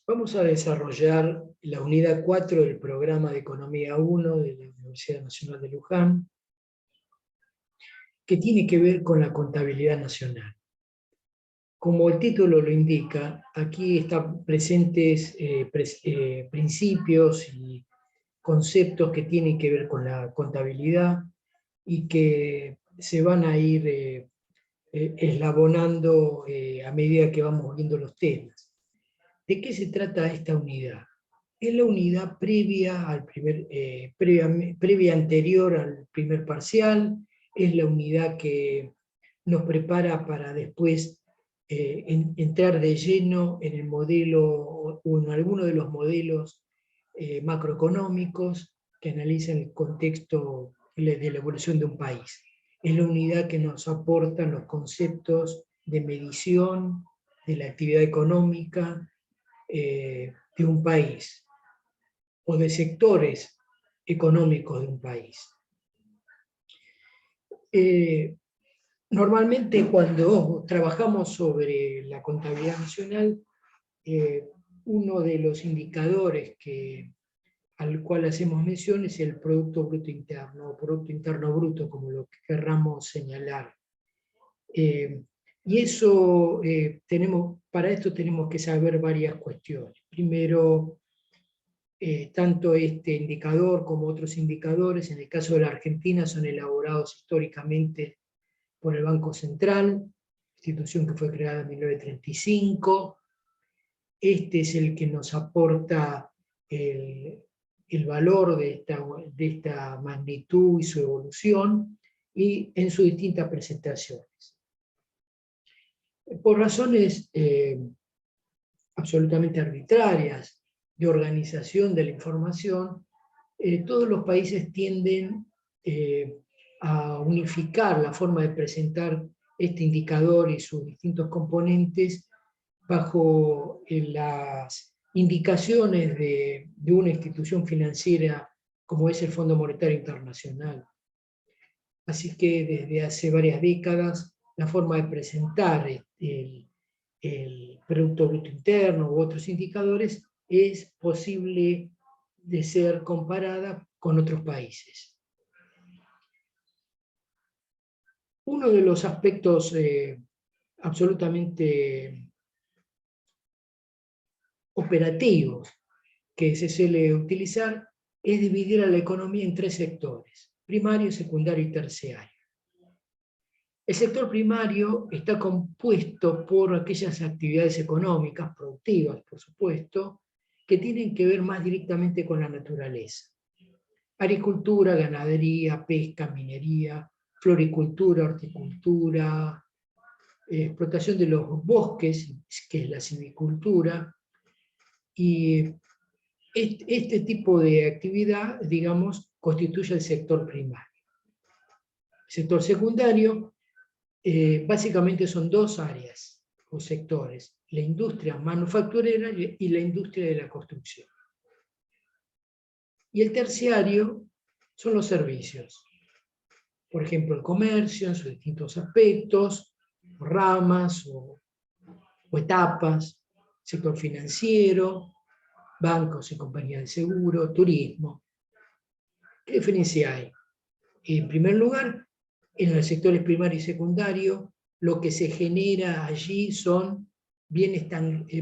Vamos a desarrollar la unidad 4 del programa de Economía 1 de la Universidad Nacional de Luján, que tiene que ver con la contabilidad nacional. Como el título lo indica, aquí están presentes principios y conceptos que tienen que ver con la contabilidad y que se van a ir eslabonando a medida que vamos viendo los temas. ¿De qué se trata esta unidad? Es la unidad previa anterior al primer parcial, es la unidad que nos prepara para después entrar de lleno en el modelo o en alguno de los modelos macroeconómicos que analizan el contexto de la evolución de un país. Es la unidad que nos aporta los conceptos de medición, de la actividad económica de un país o de sectores económicos de un país. Normalmente cuando trabajamos sobre la contabilidad nacional, uno de los indicadores al cual hacemos mención es el Producto Bruto Interno, o Producto Interno Bruto, como lo querramos señalar. Y eso, para esto tenemos que saber varias cuestiones. Primero, tanto este indicador como otros indicadores, en el caso de la Argentina, son elaborados históricamente por el Banco Central, institución que fue creada en 1935. Este es el que nos aporta el valor de esta magnitud y su evolución, y en sus distintas presentaciones. Por razones absolutamente arbitrarias de organización de la información, todos los países tienden a unificar la forma de presentar este indicador y sus distintos componentes bajo las indicaciones de una institución financiera como es el Fondo Monetario Internacional. Así que desde hace varias décadas la forma de presentar el Producto Bruto Interno u otros indicadores es posible de ser comparada con otros países. Uno de los aspectos absolutamente operativos que se suele utilizar es dividir a la economía en tres sectores: primario, secundario y terciario. El sector primario está compuesto por aquellas actividades económicas, productivas, por supuesto, que tienen que ver más directamente con la naturaleza. Agricultura, ganadería, pesca, minería, floricultura, horticultura, explotación de los bosques, que es la silvicultura, y este tipo de actividad, digamos, constituye el sector primario. El sector secundario básicamente son dos áreas o sectores: la industria manufacturera y la industria de la construcción. Y el terciario son los servicios. Por ejemplo, el comercio en sus distintos aspectos, ramas o etapas, sector financiero, bancos y compañías de seguro, turismo. ¿Qué diferencia hay? En primer lugar, en los sectores primario y secundario, lo que se genera allí son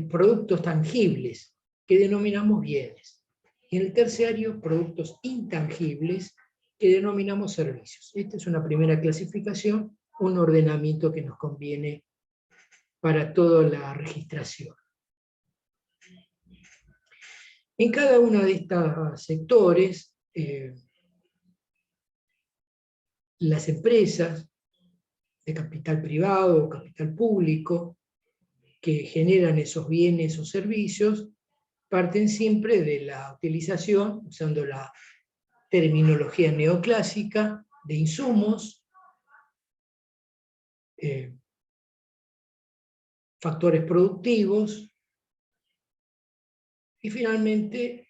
productos tangibles, que denominamos bienes. Y en el terciario, productos intangibles, que denominamos servicios. Esta es una primera clasificación, un ordenamiento que nos conviene para toda la registración. En cada uno de estos sectores, las empresas de capital privado o capital público que generan esos bienes o servicios parten siempre de la utilización, usando la terminología neoclásica, de insumos, factores productivos, y finalmente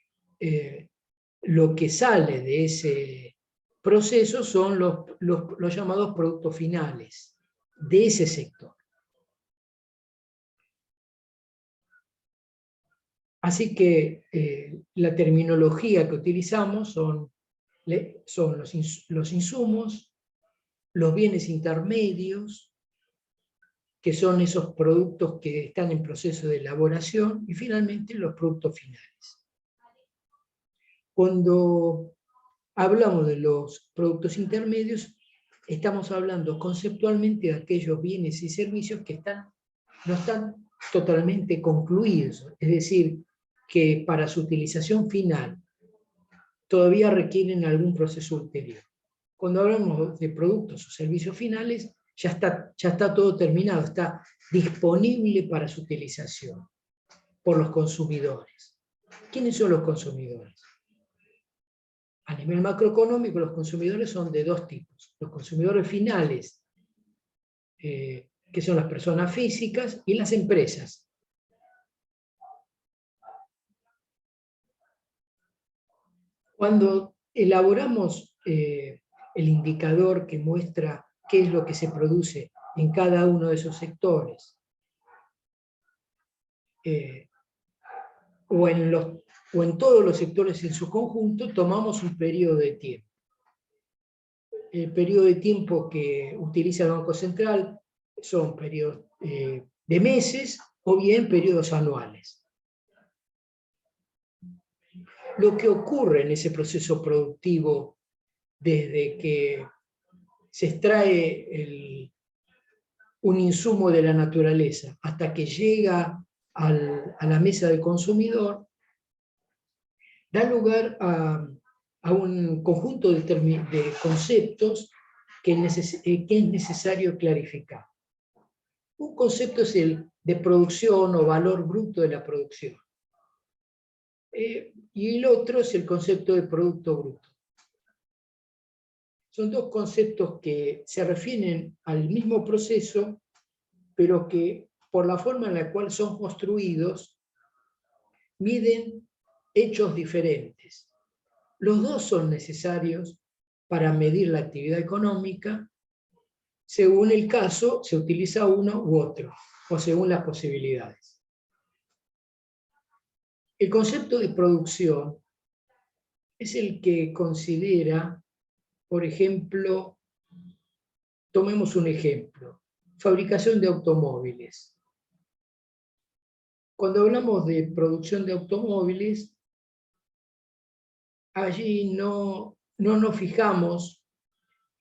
lo que sale de ese proceso son los llamados productos finales de ese sector. Así que la terminología que utilizamos son los insumos, los bienes intermedios, que son esos productos que están en proceso de elaboración, y finalmente los productos finales. Cuando hablamos de los productos intermedios, estamos hablando conceptualmente de aquellos bienes y servicios que no están totalmente concluidos, es decir, que para su utilización final todavía requieren algún proceso ulterior. Cuando hablamos de productos o servicios finales, ya está todo terminado, está disponible para su utilización por los consumidores. ¿Quiénes son los consumidores? A nivel macroeconómico, los consumidores son de dos tipos. Los consumidores finales, que son las personas físicas, y las empresas. Cuando elaboramos el indicador que muestra qué es lo que se produce en cada uno de esos sectores, o en todos los sectores en su conjunto, tomamos un periodo de tiempo. El periodo de tiempo que utiliza el Banco Central son periodos de meses o bien periodos anuales. Lo que ocurre en ese proceso productivo desde que se extrae un insumo de la naturaleza hasta que llega a la mesa del consumidor, da lugar a un conjunto de conceptos que es necesario clarificar. Un concepto es el de producción o valor bruto de la producción. Y el otro es el concepto de producto bruto. Son dos conceptos que se refieren al mismo proceso, pero que por la forma en la cual son construidos, miden hechos diferentes. Los dos son necesarios para medir la actividad económica. Según el caso, se utiliza uno u otro, o según las posibilidades. El concepto de producción es el que considera, por ejemplo, tomemos un ejemplo, fabricación de automóviles. Cuando hablamos de producción de automóviles, allí no nos fijamos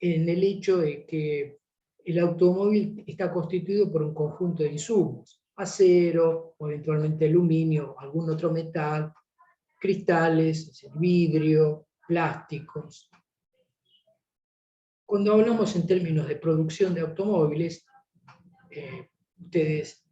en el hecho de que el automóvil está constituido por un conjunto de insumos, acero, o eventualmente aluminio, algún otro metal, cristales, vidrio, plásticos. Cuando hablamos en términos de producción de automóviles, ustedes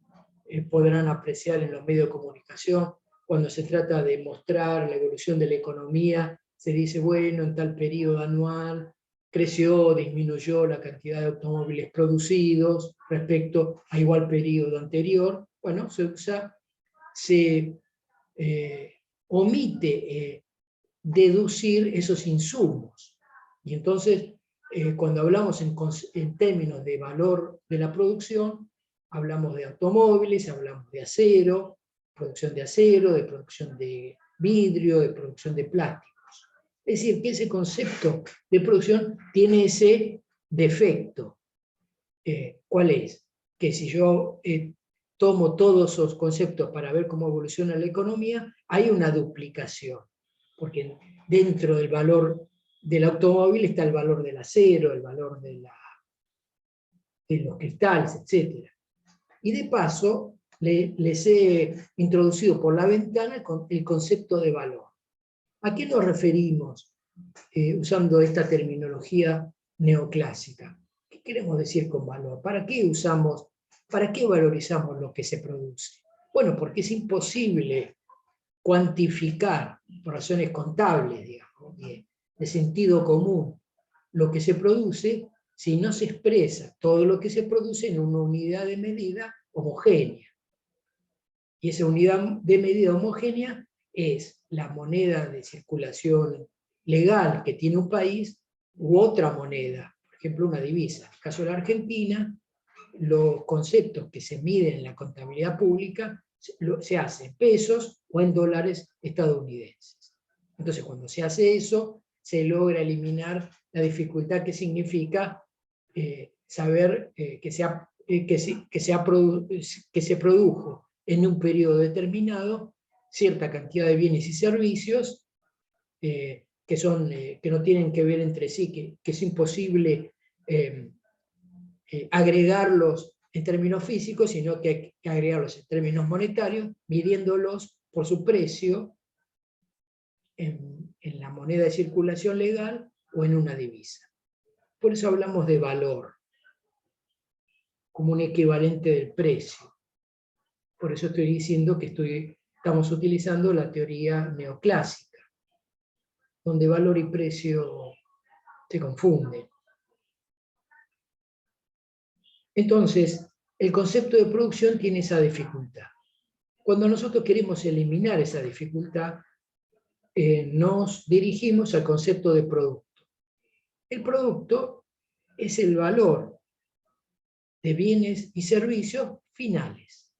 podrán apreciar en los medios de comunicación, cuando se trata de mostrar la evolución de la economía, se dice, bueno, en tal periodo anual creció o disminuyó la cantidad de automóviles producidos respecto a igual periodo anterior. Bueno, se omite deducir esos insumos. Y entonces, cuando hablamos en términos de valor de la producción, hablamos de automóviles, hablamos de acero, de producción de vidrio, de producción de plásticos. Es decir, que ese concepto de producción tiene ese defecto. ¿Cuál es? Que si yo tomo todos esos conceptos para ver cómo evoluciona la economía, hay una duplicación. Porque dentro del valor del automóvil está el valor del acero, el valor de los cristales, etc. Y de paso, les he introducido por la ventana el concepto de valor. ¿A qué nos referimos usando esta terminología neoclásica? ¿Qué queremos decir con valor? ¿Para qué valorizamos lo que se produce? Bueno, porque es imposible cuantificar, por razones contables, digamos, de sentido común, lo que se produce si no se expresa todo lo que se produce en una unidad de medida homogénea. Y esa unidad de medida homogénea es la moneda de circulación legal que tiene un país u otra moneda, por ejemplo una divisa. En el caso de la Argentina, los conceptos que se miden en la contabilidad pública se hace en pesos o en dólares estadounidenses. Entonces, cuando se hace eso, se logra eliminar la dificultad que significa saber que se produjo en un periodo determinado cierta cantidad de bienes y servicios que no tienen que ver entre sí, que es imposible agregarlos en términos físicos, sino que hay que agregarlos en términos monetarios, midiéndolos por su precio en la moneda de circulación legal o en una divisa. Por eso hablamos de valor, como un equivalente del precio. Por eso estoy diciendo que estamos utilizando la teoría neoclásica, donde valor y precio se confunden. Entonces, el concepto de producción tiene esa dificultad. Cuando nosotros queremos eliminar esa dificultad, nos dirigimos al concepto de producto. El producto es el valor de bienes y servicios finales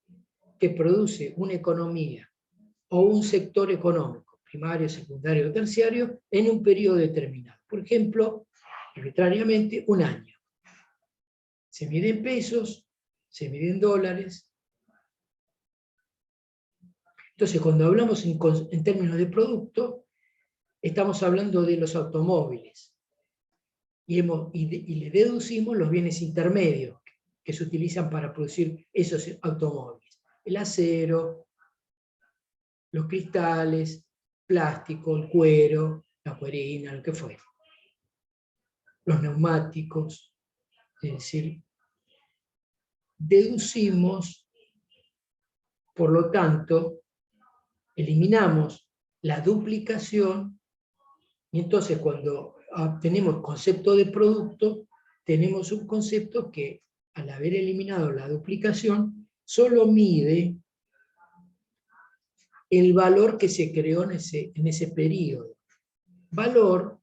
que produce una economía o un sector económico, primario, secundario o terciario, en un periodo determinado. Por ejemplo, arbitrariamente, un año. Se mide en pesos, se mide en dólares. Entonces, cuando hablamos en términos de producto, estamos hablando de los automóviles. Y le deducimos los bienes intermedios que se utilizan para producir esos automóviles. El acero, los cristales, plástico, el cuero, la cuerina, lo que fuera. Los neumáticos. Es decir, deducimos, por lo tanto, eliminamos la duplicación, y entonces cuando tenemos concepto de producto, tenemos un concepto que, al haber eliminado la duplicación, solo mide el valor que se creó en ese periodo. Valor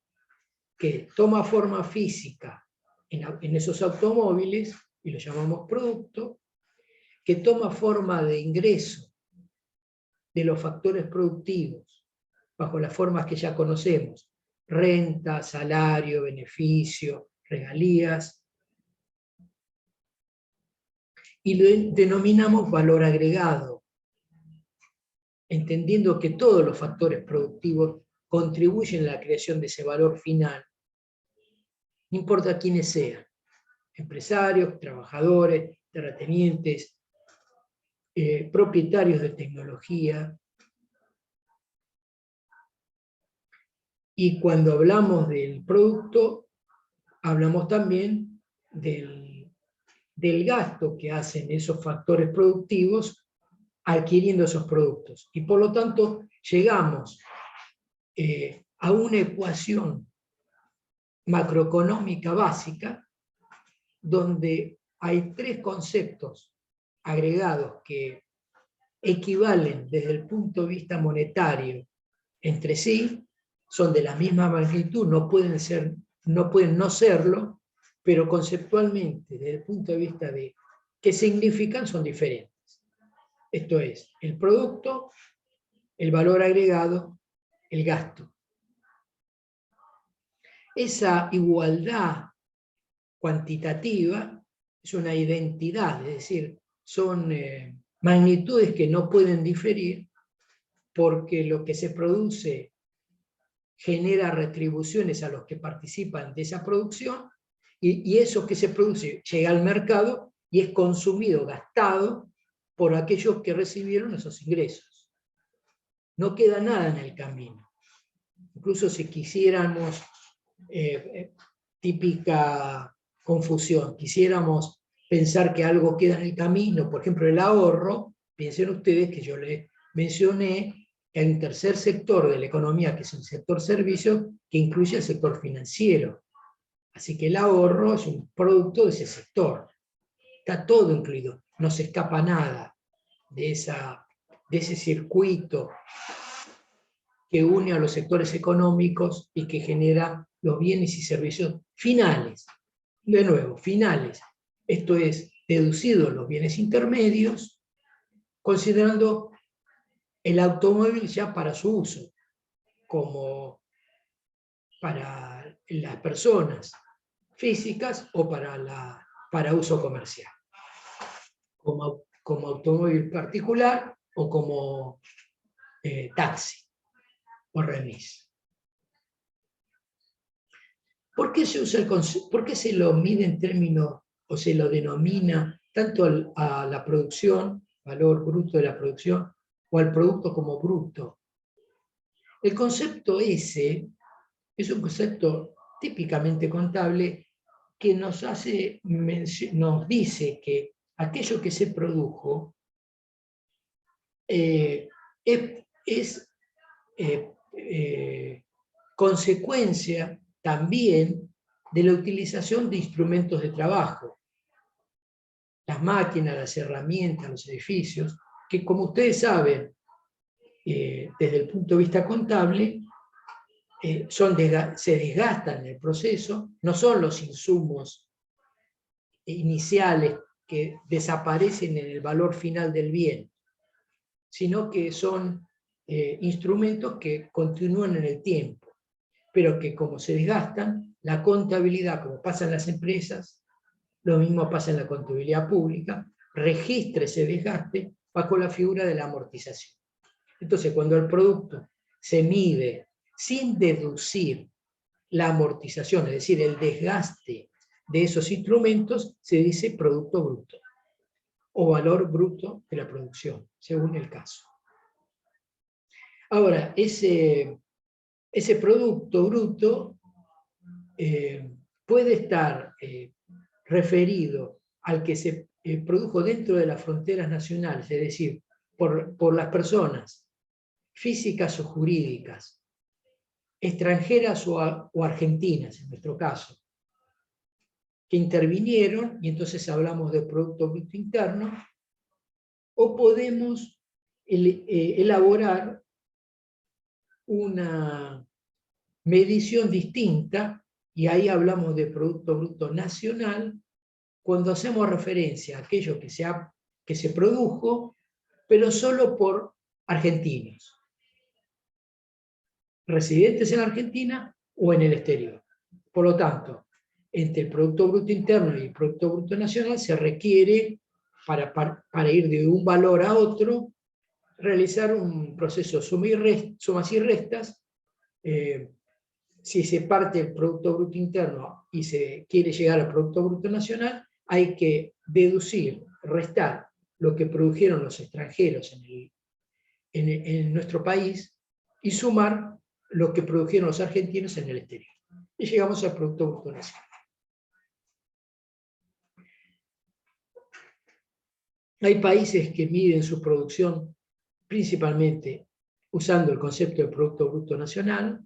que toma forma física en esos automóviles, y lo llamamos producto, que toma forma de ingreso de los factores productivos, bajo las formas que ya conocemos: renta, salario, beneficio, regalías, y lo denominamos valor agregado, entendiendo que todos los factores productivos contribuyen a la creación de ese valor final, no importa quiénes sean: empresarios, trabajadores, terratenientes, propietarios de tecnología. Y cuando hablamos del producto, hablamos también del gasto que hacen esos factores productivos adquiriendo esos productos. Y por lo tanto, llegamos a una ecuación macroeconómica básica, donde hay tres conceptos agregados que equivalen desde el punto de vista monetario entre sí, son de la misma magnitud, no pueden no serlo, pero conceptualmente, desde el punto de vista de qué significan, son diferentes. Esto es, el producto, el valor agregado, el gasto. Esa igualdad cuantitativa es una identidad, es decir, son magnitudes que no pueden diferir, porque lo que se produce genera retribuciones a los que participan de esa producción, y eso que se produce llega al mercado y es consumido, gastado por aquellos que recibieron esos ingresos. No queda nada en el camino. Incluso si quisiéramos, típica confusión, quisiéramos pensar que algo queda en el camino, por ejemplo el ahorro, piensen ustedes que yo les mencioné que hay un tercer sector de la economía, que es el sector servicio, que incluye el sector financiero. Así que el ahorro es un producto de ese sector. Está todo incluido, no se escapa nada de ese circuito que une a los sectores económicos y que genera los bienes y servicios finales. De nuevo, finales. Esto es, deducidos los bienes intermedios, considerando el automóvil ya para su uso, como para las personas físicas o para uso comercial, como automóvil particular o como taxi o remis. ¿Por qué por qué se lo mide en términos o se lo denomina tanto a la producción, valor bruto de la producción, o al producto como bruto? El concepto ese es un concepto típicamente contable que nos dice que aquello que se produjo es consecuencia también de la utilización de instrumentos de trabajo, las máquinas, las herramientas, los edificios, que como ustedes saben, desde el punto de vista contable, se desgastan en el proceso, no son los insumos iniciales que desaparecen en el valor final del bien, sino que son instrumentos que continúan en el tiempo, pero que como se desgastan, la contabilidad, como pasa en las empresas, lo mismo pasa en la contabilidad pública, registra ese desgaste bajo la figura de la amortización. Entonces, cuando el producto se mide sin deducir la amortización, es decir, el desgaste de esos instrumentos, se dice producto bruto o valor bruto de la producción, según el caso. Ahora, ese producto bruto puede estar referido al que se produjo dentro de las fronteras nacionales, es decir, por las personas físicas o jurídicas, extranjeras o argentinas, en nuestro caso, que intervinieron, y entonces hablamos de Producto Bruto Interno, o podemos elaborar una medición distinta, y ahí hablamos de Producto Bruto Nacional, cuando hacemos referencia a aquello que se produjo, pero solo por argentinos, residentes en Argentina o en el exterior. Por lo tanto, entre el Producto Bruto Interno y el Producto Bruto Nacional se requiere, para ir de un valor a otro, realizar un proceso de sumas y restas. Si se parte el Producto Bruto Interno y se quiere llegar al Producto Bruto Nacional, hay que deducir, restar lo que produjeron los extranjeros en nuestro país y sumar lo que produjeron los argentinos en el exterior. Y llegamos al Producto Bruto Nacional. Hay países que miden su producción principalmente usando el concepto del Producto Bruto Nacional.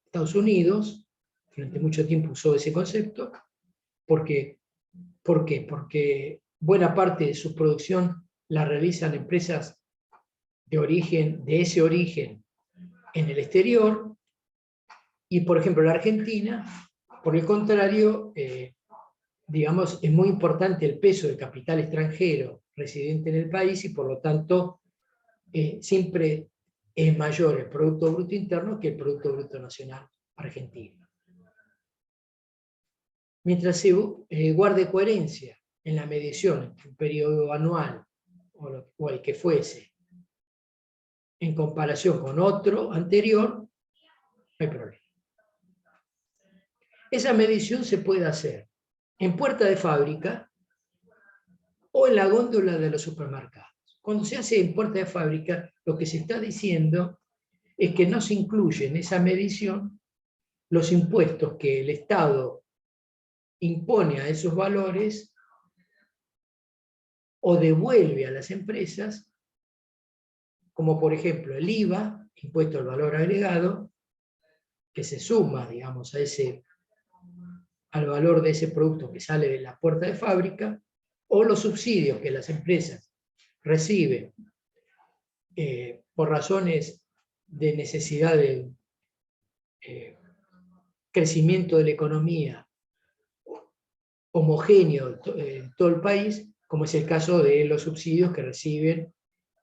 Estados Unidos, durante mucho tiempo usó ese concepto. ¿Por qué? Porque buena parte de su producción la realizan empresas de ese origen en el exterior, y por ejemplo la Argentina, por el contrario, digamos, es muy importante el peso del capital extranjero residente en el país, y por lo tanto siempre es mayor el Producto Bruto Interno que el Producto Bruto Nacional argentino. Mientras se guarde coherencia en la medición, en un periodo anual o el que fuese, en comparación con otro anterior, no hay problema. Esa medición se puede hacer en puerta de fábrica o en la góndola de los supermercados. Cuando se hace en puerta de fábrica, lo que se está diciendo es que no se incluye en esa medición los impuestos que el Estado impone a esos valores o devuelve a las empresas, como por ejemplo el IVA, impuesto al valor agregado, que se suma, digamos, al valor de ese producto que sale de la puerta de fábrica, o los subsidios que las empresas reciben por razones de necesidad de crecimiento de la economía homogéneo en todo el país, como es el caso de los subsidios que reciben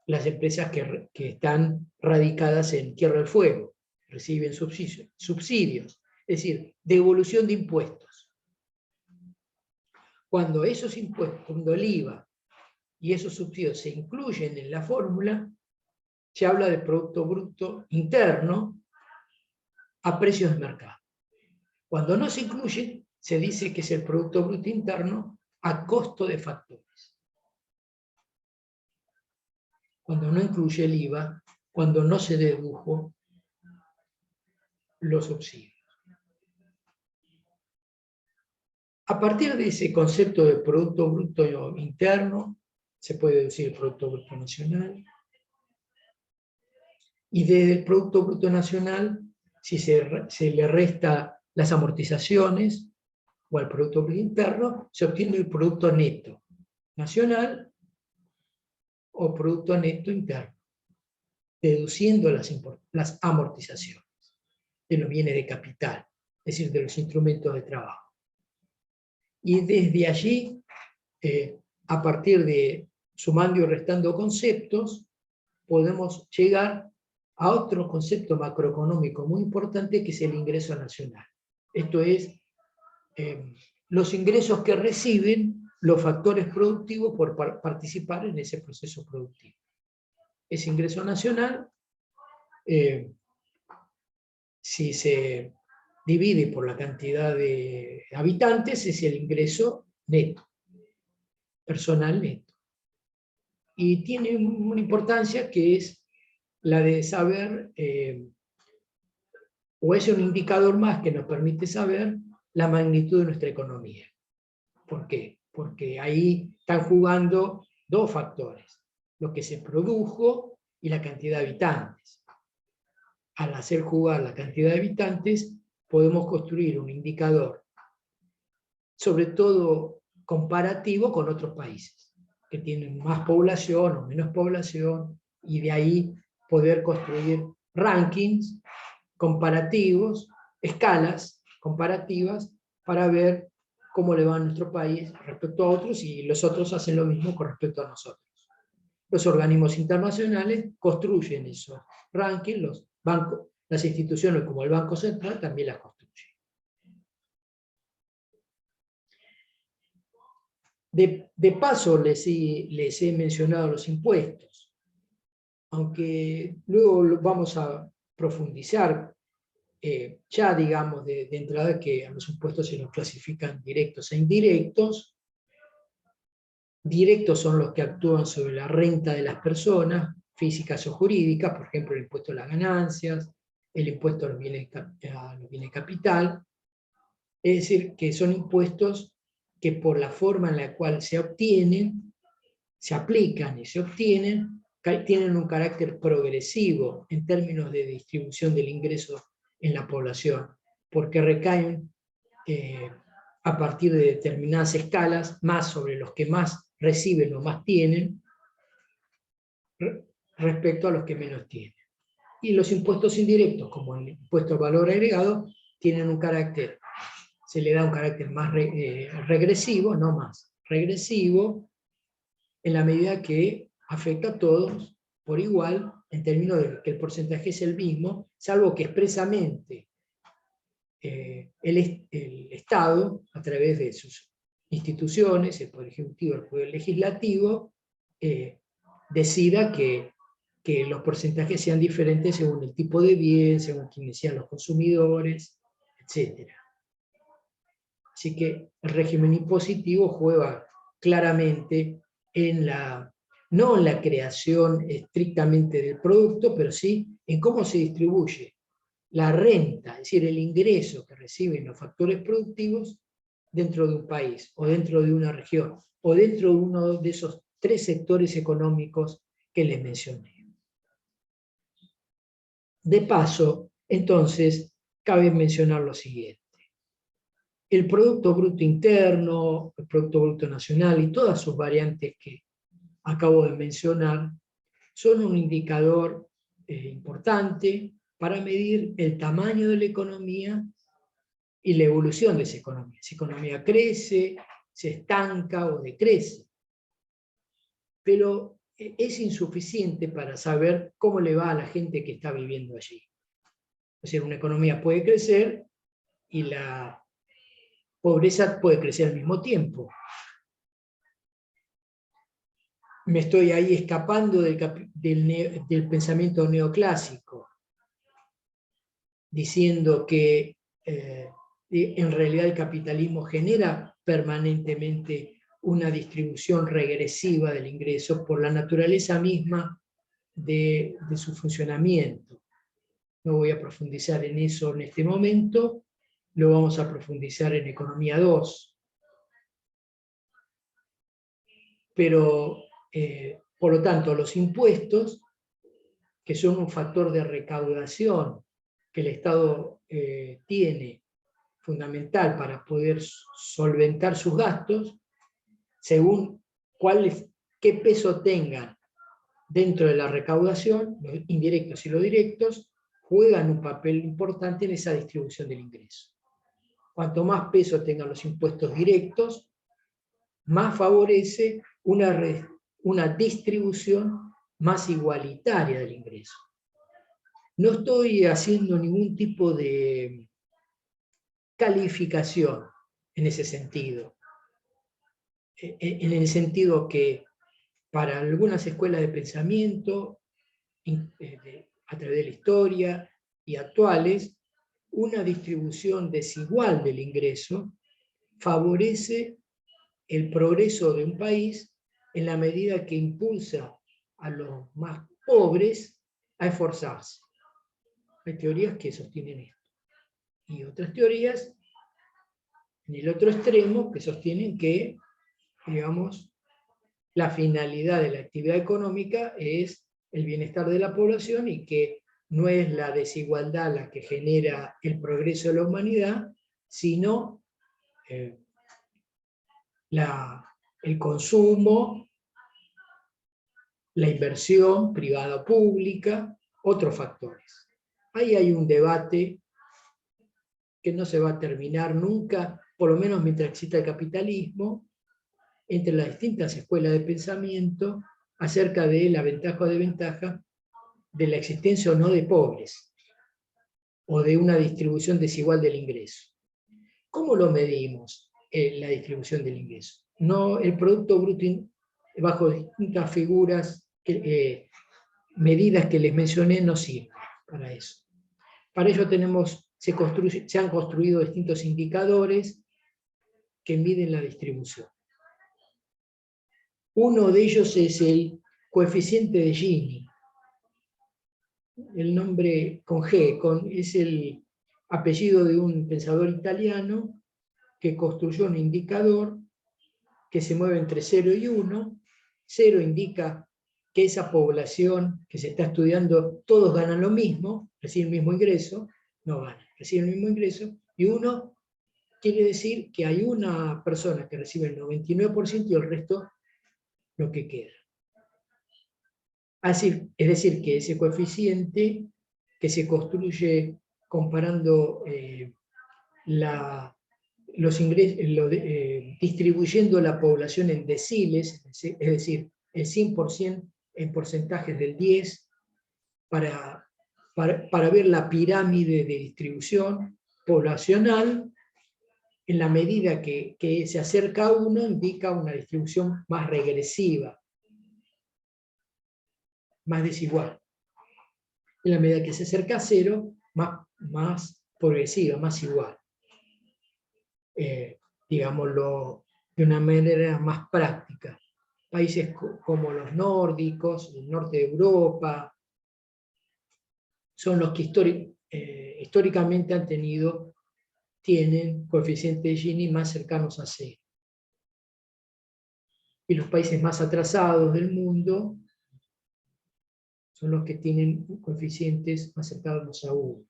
las empresas que están radicadas en Tierra del Fuego, reciben subsidios, es decir, devolución de impuestos. Cuando esos impuestos, cuando el IVA y esos subsidios se incluyen en la fórmula, se habla de Producto Bruto Interno a precios de mercado. Cuando no se incluyen, se dice que es el Producto Bruto Interno a costo de factores. Cuando no incluye el IVA, cuando no se dedujo los subsidios. A partir de ese concepto de Producto Bruto Interno, se puede deducir el Producto Bruto Nacional, y desde el Producto Bruto Nacional, si se le resta las amortizaciones o al Producto Bruto Interno, se obtiene el Producto Neto Nacional o Producto Neto Interno, deduciendo las amortizaciones de los bienes de capital, es decir, de los instrumentos de trabajo. Y desde allí, a partir de sumando y restando conceptos, podemos llegar a otro concepto macroeconómico muy importante, que es el ingreso nacional. Esto es, los ingresos que reciben los factores productivos por participar en ese proceso productivo. Ese ingreso nacional, si se divide por la cantidad de habitantes, es el ingreso neto, personal neto. Y tiene una importancia que es la de saber, o es un indicador más que nos permite saber la magnitud de nuestra economía. ¿Por qué? Porque ahí están jugando dos factores, lo que se produjo y la cantidad de habitantes. Al hacer jugar la cantidad de habitantes, podemos construir un indicador, sobre todo comparativo con otros países, que tienen más población o menos población, y de ahí poder construir rankings comparativos, escalas comparativas, para ver cómo le va a nuestro país respecto a otros, y los otros hacen lo mismo con respecto a nosotros. Los organismos internacionales construyen esos rankings, los bancos, las instituciones como el Banco Central también las construyen. De paso les he mencionado los impuestos, aunque luego vamos a profundizar, ya digamos de entrada, que a los impuestos se los clasifican directos e indirectos. Directos son los que actúan sobre la renta de las personas, físicas o jurídicas, por ejemplo el impuesto a las ganancias, el impuesto a los bienes de capital. Es decir, que son impuestos que por la forma en la cual se obtienen, se aplican y se obtienen, tienen un carácter progresivo en términos de distribución del ingreso en la población, porque recaen a partir de determinadas escalas, más sobre los que más reciben o más tienen, respecto a los que menos tienen. Y los impuestos indirectos, como el impuesto al valor agregado, tienen un carácter, se le da un carácter más regresivo, no más, regresivo, en la medida que afecta a todos por igual, en términos de que el porcentaje es el mismo, salvo que expresamente el Estado, a través de sus instituciones, el Poder Ejecutivo, el Poder Legislativo, decida que los porcentajes sean diferentes según el tipo de bien, según quiénes sean los consumidores, etc. Así que el régimen impositivo juega claramente no en la creación estrictamente del producto, pero sí en cómo se distribuye la renta, es decir, el ingreso que reciben los factores productivos dentro de un país, o dentro de una región, o dentro de uno de esos tres sectores económicos que les mencioné. De paso, entonces, cabe mencionar lo siguiente. El Producto Bruto Interno, el Producto Bruto Nacional y todas sus variantes que acabo de mencionar son un indicador importante para medir el tamaño de la economía y la evolución de esa economía. Si la economía crece, se estanca o decrece. pero es insuficiente para saber cómo le va a la gente que está viviendo allí. O sea, una economía puede crecer y la pobreza puede crecer al mismo tiempo. Me estoy ahí escapando del pensamiento neoclásico, diciendo que en realidad el capitalismo genera permanentemente una distribución regresiva del ingreso por la naturaleza misma de su funcionamiento. No voy a profundizar en eso en este momento, lo vamos a profundizar en Economía 2. Pero, por lo tanto, los impuestos, que son un factor de recaudación que el Estado tiene, fundamental para poder solventar sus gastos, según qué peso tengan dentro de la recaudación, los indirectos y los directos, juegan un papel importante en esa distribución del ingreso. Cuanto más peso tengan los impuestos directos, más favorece una distribución más igualitaria del ingreso. No estoy haciendo ningún tipo de calificación en ese sentido. En el sentido que para algunas escuelas de pensamiento, a través de la historia y actuales, una distribución desigual del ingreso favorece el progreso de un país en la medida que impulsa a los más pobres a esforzarse. Hay teorías que sostienen esto. Y otras teorías, en el otro extremo, que sostienen que, digamos, la finalidad de la actividad económica es el bienestar de la población y que no es la desigualdad la que genera el progreso de la humanidad, sino el consumo, la inversión privada o pública, otros factores. Ahí hay un debate que no se va a terminar nunca, por lo menos mientras exista el capitalismo, entre las distintas escuelas de pensamiento acerca de la ventaja o desventaja de la existencia o no de pobres, o de una distribución desigual del ingreso. ¿Cómo lo medimos, la distribución del ingreso? No, el Producto Bruto bajo distintas figuras, medidas que les mencioné, no sirven para eso. Para ello se han construido distintos indicadores que miden la distribución. Uno de ellos es el coeficiente de Gini. El nombre con G, es el apellido de un pensador italiano que construyó un indicador que se mueve entre 0 y 1. 0 indica que esa población que se está estudiando, todos ganan lo mismo, reciben el mismo ingreso, no ganan, reciben el mismo ingreso, y 1 quiere decir que hay una persona que recibe el 99% y el resto lo que queda. Así, es decir, que ese coeficiente que se construye comparando los ingresos, distribuyendo la población en deciles, es decir, el 100% en porcentajes del 10, para ver la pirámide de distribución poblacional. En la medida que se acerca a 1, indica una distribución más regresiva, más desigual. En la medida que se acerca a 0, más progresiva, más igual. Digámoslo de una manera más práctica. Países como los nórdicos, el norte de Europa, son los que históricamente tienen coeficientes de Gini más cercanos a 0. Y los países más atrasados del mundo son los que tienen coeficientes más cercanos a 1.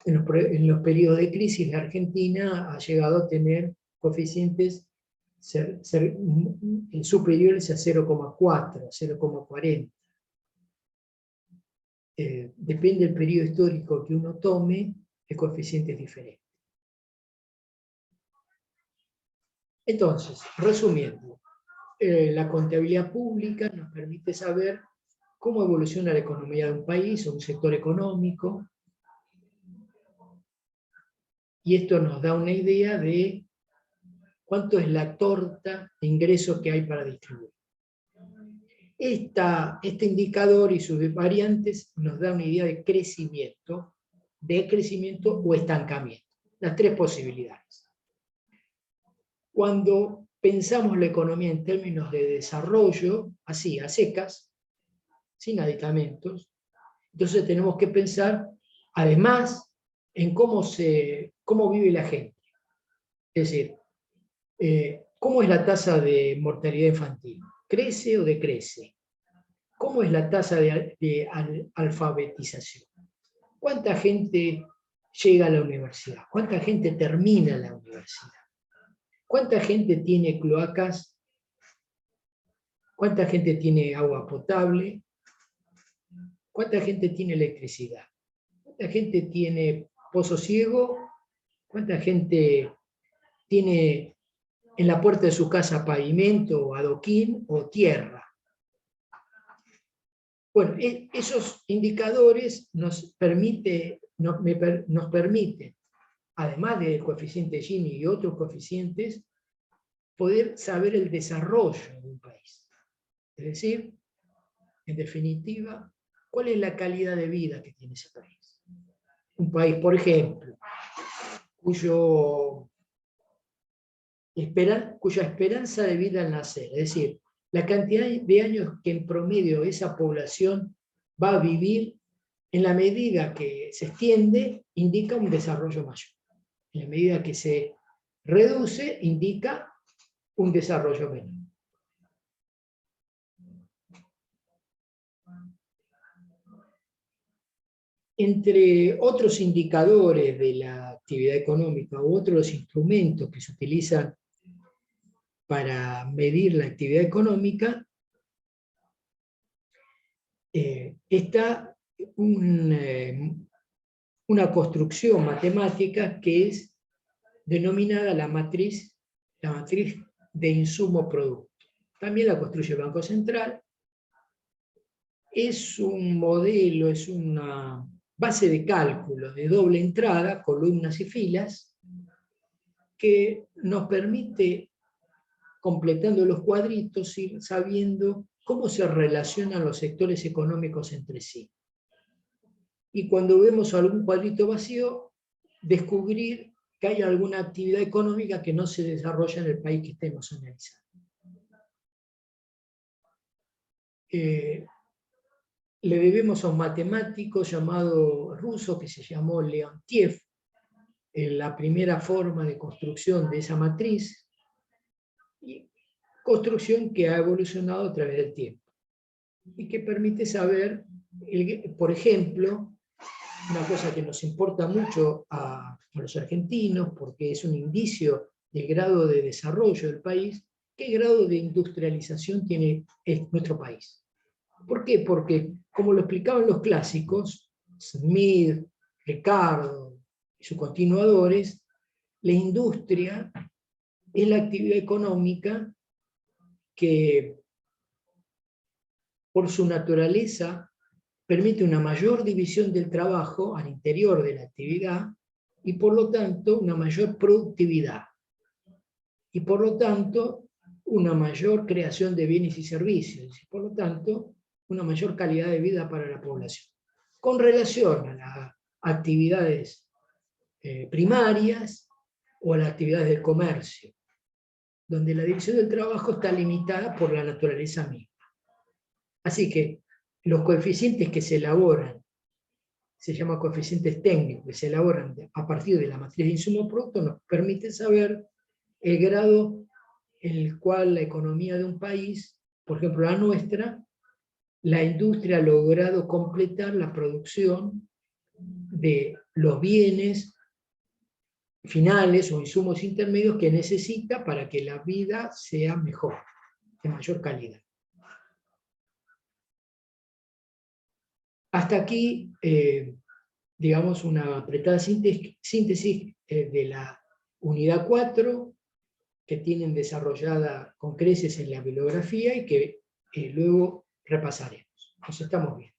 En los periodos de crisis, la Argentina ha llegado a tener coeficientes superiores a 0,4, 0,40. Depende del periodo histórico que uno tome, el coeficiente es diferente. Entonces, resumiendo, la contabilidad pública nos permite saber cómo evoluciona la economía de un país o un sector económico, y esto nos da una idea de cuánto es la torta de ingresos que hay para distribuir. Este indicador y sus variantes nos da una idea de crecimiento o estancamiento, las tres posibilidades. Cuando pensamos la economía en términos de desarrollo, así, a secas, sin aditamentos, entonces tenemos que pensar, además, en cómo vive la gente. Es decir, ¿cómo es la tasa de mortalidad infantil? ¿Crece o decrece? ¿Cómo es la tasa de alfabetización? ¿Cuánta gente llega a la universidad? ¿Cuánta gente termina la universidad? ¿Cuánta gente tiene cloacas? ¿Cuánta gente tiene agua potable? ¿Cuánta gente tiene electricidad? ¿Cuánta gente tiene pozo ciego? ¿Cuánta gente tiene en la puerta de su casa pavimento, adoquín o tierra? Bueno, esos indicadores nos permiten, además del coeficiente Gini y otros coeficientes, poder saber el desarrollo de un país. Es decir, en definitiva, ¿cuál es la calidad de vida que tiene ese país? Un país, por ejemplo, cuya esperanza de vida al nacer, es decir, la cantidad de años que en promedio esa población va a vivir, en la medida que se extiende, indica un desarrollo mayor. En la medida que se reduce, indica un desarrollo menor. Entre otros indicadores de la actividad económica u otros instrumentos que se utilizan para medir la actividad económica, está una construcción matemática que es denominada la matriz de insumo-producto. También la construye el Banco Central. Es un modelo, es una base de cálculo de doble entrada, columnas y filas, que nos permite, completando los cuadritos, ir sabiendo cómo se relacionan los sectores económicos entre sí. Y cuando vemos algún cuadrito vacío, descubrir que hay alguna actividad económica que no se desarrolla en el país que estemos analizando. Le debemos a un matemático llamado ruso que se llamó Leontiev, la primera forma de construcción de esa matriz, y construcción que ha evolucionado a través del tiempo y que permite saber, por ejemplo, una cosa que nos importa mucho a los argentinos, porque es un indicio del grado de desarrollo del país, qué grado de industrialización tiene nuestro país. ¿Por qué? Porque, como lo explicaban los clásicos, Smith, Ricardo y sus continuadores, la industria es la actividad económica que, por su naturaleza, permite una mayor división del trabajo al interior de la actividad y, por lo tanto, una mayor productividad. Y, por lo tanto, una mayor creación de bienes y servicios. Y, por lo tanto, una mayor calidad de vida para la población. Con relación a las actividades primarias o a las actividades del comercio, donde la división del trabajo está limitada por la naturaleza misma. Así que los coeficientes que se elaboran, se llaman coeficientes técnicos, que se elaboran a partir de la matriz de insumo-producto, nos permiten saber el grado en el cual la economía de un país, por ejemplo la nuestra, la industria ha logrado completar la producción de los bienes finales o insumos intermedios que necesita para que la vida sea mejor, de mayor calidad. Hasta aquí, digamos, una apretada síntesis de la unidad 4. que tienen desarrollada con creces en la bibliografía y que luego repasaremos. Nos estamos viendo.